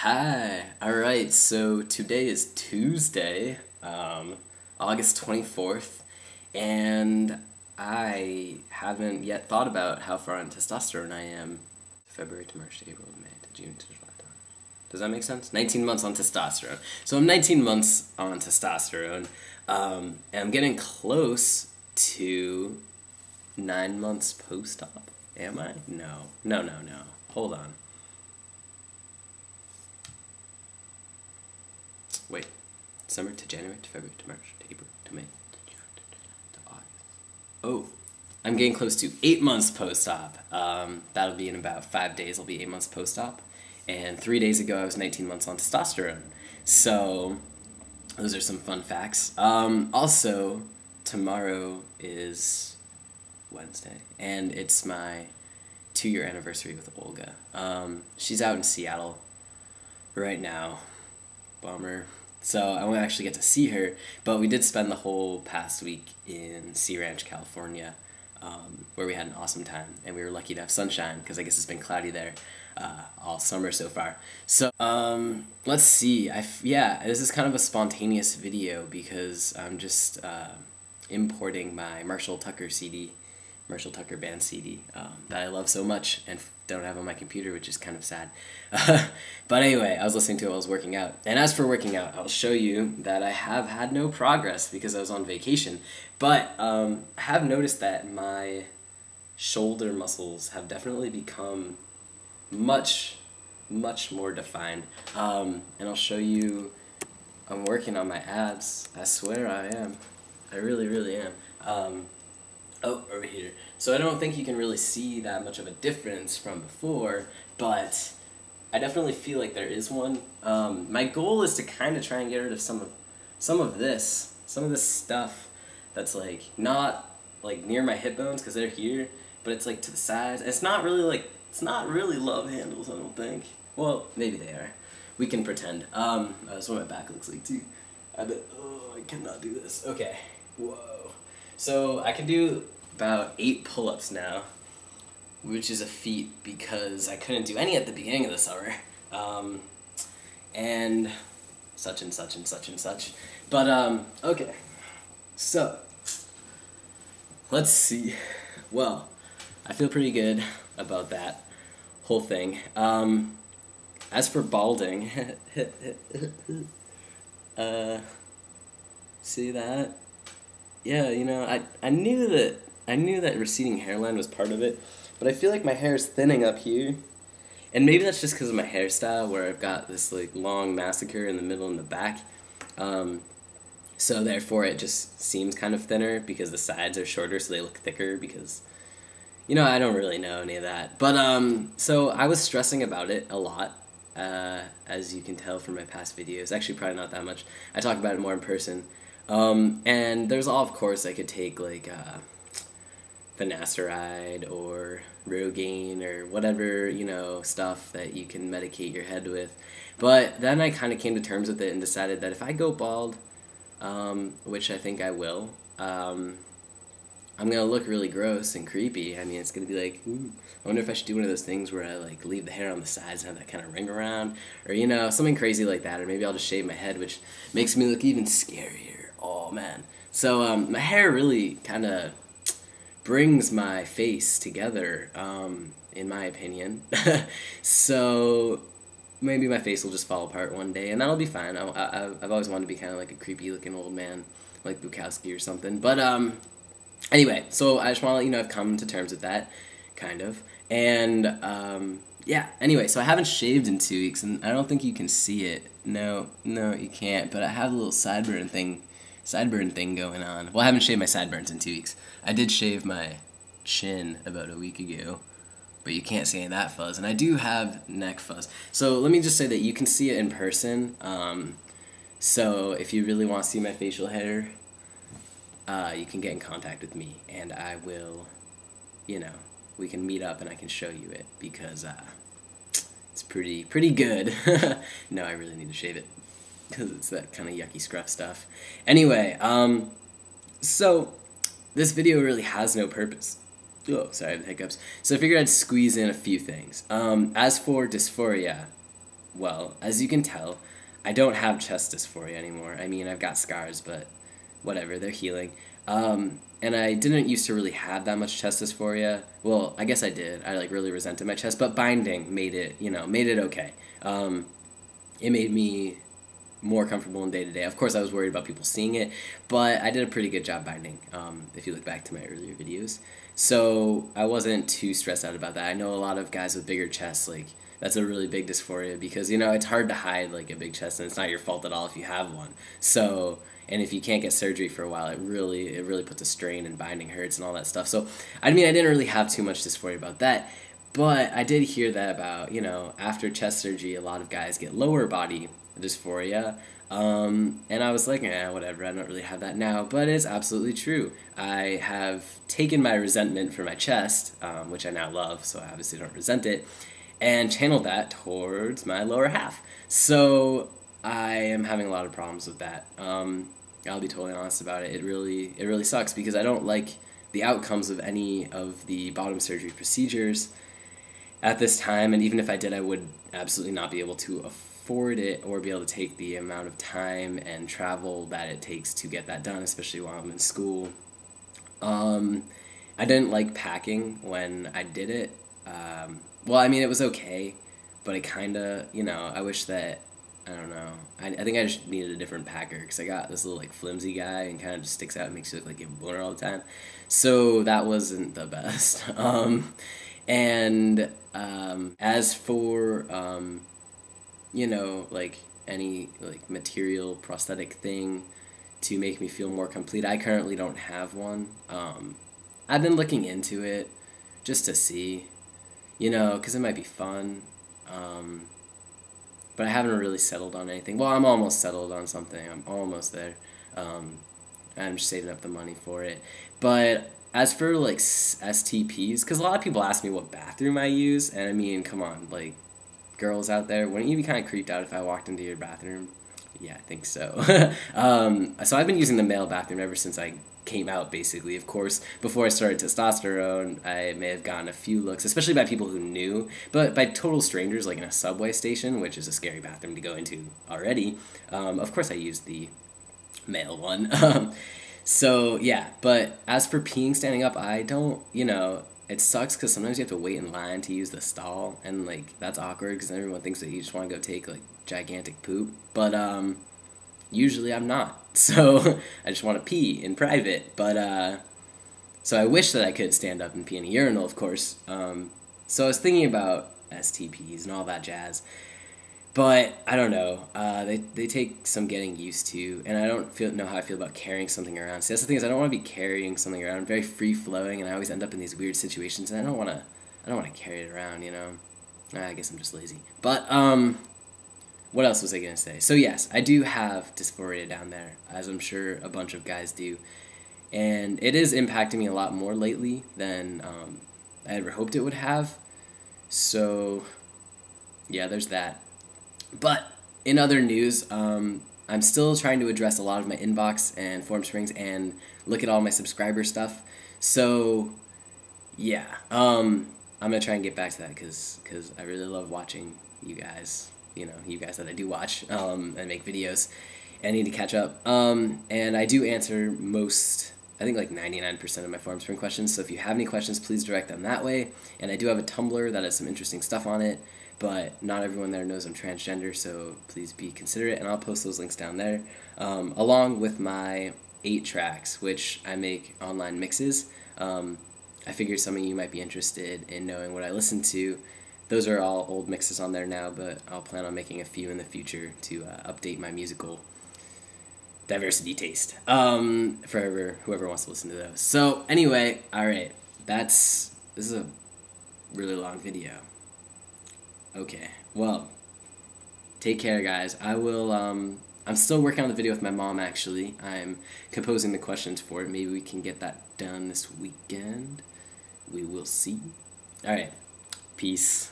Hi. Alright, so today is Tuesday, August 24th, and I haven't yet thought about how far on testosterone I am. February to March to April to May to June to July. Does that make sense? 19 months on testosterone. So I'm 19 months on testosterone, and I'm getting close to 9 months post-op. Am I? No. No. Hold on. Wait, December to January to February to March to April to May to June to August. Oh, I'm getting close to 8 months post-op. That'll be in about 5 days. I'll be 8 months post-op. And 3 days ago, I was 19 months on testosterone. So, those are some fun facts. Also, tomorrow is Wednesday, and it's my 2-year anniversary with Olga. She's out in Seattle right now. Bummer. So I won't actually get to see her, but we did spend the whole past week in Sea Ranch, California, where we had an awesome time, and we were lucky to have sunshine, because I guess it's been cloudy there all summer so far. So, let's see. Yeah, this is kind of a spontaneous video, because I'm just importing my Marshall Tucker band CD, that I love so much and don't have on my computer, which is kind of sad. But anyway, I was listening to it while I was working out. And as for working out, I'll show you that I have had no progress because I was on vacation. But I have noticed that my shoulder muscles have definitely become much more defined. And I'll show you, I'm working on my abs. I swear I am. I really am. Oh, over here. So I don't think you can really see that much of a difference from before, but I definitely feel like there is one. My goal is to kind of try and get rid of some of this stuff that's like not like near my hip bones, because they're here, but it's like to the sides. It's not really love handles, I don't think. Well, maybe they are. We can pretend. That's what my back looks like too. Oh, I cannot do this. Okay. Whoa. So I can do about 8 pull-ups now, which is a feat because I couldn't do any at the beginning of the summer, and such and such. But okay, so let's see. Well, I feel pretty good about that whole thing. As for balding, see that? Yeah, you know, I knew that receding hairline was part of it, but I feel like my hair is thinning up here, and maybe that's just because of my hairstyle, where I've got this like long massacre in the middle and the back, so therefore it just seems kind of thinner because the sides are shorter, so they look thicker, because, you know, I don't really know any of that, but so I was stressing about it a lot, as you can tell from my past videos. Actually, probably not that much. I talk about it more in person. And there's all, of course, I could take, like, finasteride or Rogaine or whatever, you know, stuff that you can medicate your head with. But then I kind of came to terms with it and decided that if I go bald, which I think I will, I'm going to look really gross and creepy. I mean, it's going to be like, ooh, I wonder if I should do one of those things where I, like, leave the hair on the sides and have that kind of ring around, or, you know, something crazy like that, or maybe I'll just shave my head, which makes me look even scarier. Oh, man. So, my hair really kind of brings my face together, in my opinion. So, maybe my face will just fall apart one day, and that'll be fine. I've always wanted to be kind of like a creepy-looking old man, like Bukowski or something. But, anyway, so I just want to let you know I've come to terms with that, kind of. And, yeah, anyway, so I haven't shaved in 2 weeks, and I don't think you can see it. No, you can't, but I have a little sideburn thing going on. Well, I haven't shaved my sideburns in 2 weeks. I did shave my chin about a week ago, but you can't see any of that fuzz. And I do have neck fuzz. So let me just say that you can see it in person. So if you really want to see my facial hair, you can get in contact with me, and I will, you know, we can meet up and I can show you it, because it's pretty good. No, I really need to shave it, because it's that kind of yucky scruff stuff. Anyway, so this video really has no purpose. Oh, sorry, I have hiccups. So I figured I'd squeeze in a few things. As for dysphoria, well, as you can tell, I don't have chest dysphoria anymore. I mean, I've got scars, but whatever, they're healing. And I didn't used to really have that much chest dysphoria. Well, I guess I did. I like really resented my chest, but binding made it, made it okay. It made me more comfortable in day to day. Of course, I was worried about people seeing it, but I did a pretty good job binding. If you look back to my earlier videos, so I wasn't too stressed out about that. I know a lot of guys with bigger chests, like that's a really big dysphoria because it's hard to hide like a big chest, and it's not your fault at all if you have one. So. And if you can't get surgery for a while, it really puts a strain, and binding hurts and all that stuff. So, I mean, I didn't really have too much dysphoria about that, but I did hear that about, after chest surgery, a lot of guys get lower body dysphoria, and I was like, whatever, I don't really have that now, but it's absolutely true. I have taken my resentment for my chest, which I now love, so I obviously don't resent it, and channeled that towards my lower half. So, I am having a lot of problems with that. I'll be totally honest about it. It really sucks because I don't like the outcomes of any of the bottom surgery procedures at this time, and even if I did, I would absolutely not be able to afford it or be able to take the amount of time and travel that it takes to get that done, especially while I'm in school. I didn't like packing when I did it. Well, I mean, it was okay, but it kind of, I wish that I don't know. I think I just needed a different packer because I got this little like flimsy guy and kind of just sticks out and makes you look like you have a boner all the time. So that wasn't the best. As for like any like material prosthetic thing to make me feel more complete, I currently don't have one. I've been looking into it just to see, because it might be fun. But I haven't really settled on anything. Well, I'm almost settled on something. I'm almost there. I'm just saving up the money for it. But as for, like, STPs, because a lot of people ask me what bathroom I use, and I mean, come on, like, girls out there, wouldn't you be kind of creeped out if I walked into your bathroom? Yeah, I think so. So I've been using the male bathroom ever since I came out, basically. Of course, before I started testosterone, I may have gotten a few looks, especially by people who knew, but by total strangers, like in a subway station, which is a scary bathroom to go into already. Of course, I used the male one. So, yeah, but as for peeing standing up, I don't, it sucks because sometimes you have to wait in line to use the stall, and, like, that's awkward because everyone thinks that you just want to go take, like, gigantic poop, but, usually I'm not, so I just want to pee in private, but, so I wish that I could stand up and pee in a urinal, of course, so I was thinking about STPs and all that jazz, but I don't know, they take some getting used to, and I don't know how I feel about carrying something around. See, that's the thing, is I don't want to be carrying something around. I'm very free-flowing, and I always end up in these weird situations, and I don't want to carry it around, I guess I'm just lazy, but, what else was I going to say? So yes, I do have dysphoria down there, as I'm sure a bunch of guys do. And it is impacting me a lot more lately than I ever hoped it would have. So, yeah, there's that. But in other news, I'm still trying to address a lot of my inbox and form springs and look at all my subscriber stuff. So, yeah, I'm going to try and get back to that because I really love watching you guys. You guys that I do watch and make videos, and I need to catch up. And I do answer most, I think like 99% of my forum spring questions, so if you have any questions, please direct them that way. And I do have a Tumblr that has some interesting stuff on it, but not everyone there knows I'm transgender, so please be considerate, and I'll post those links down there, along with my 8 tracks, which I make online mixes. I figured some of you might be interested in knowing what I listen to. Those are all old mixes on there now, but I'll plan on making a few in the future to update my musical diversity taste for whoever wants to listen to those. So anyway, alright, this is a really long video. Okay, well, take care, guys. I'm still working on the video with my mom, actually. I'm composing the questions for it. Maybe we can get that done this weekend. We will see. Alright, peace.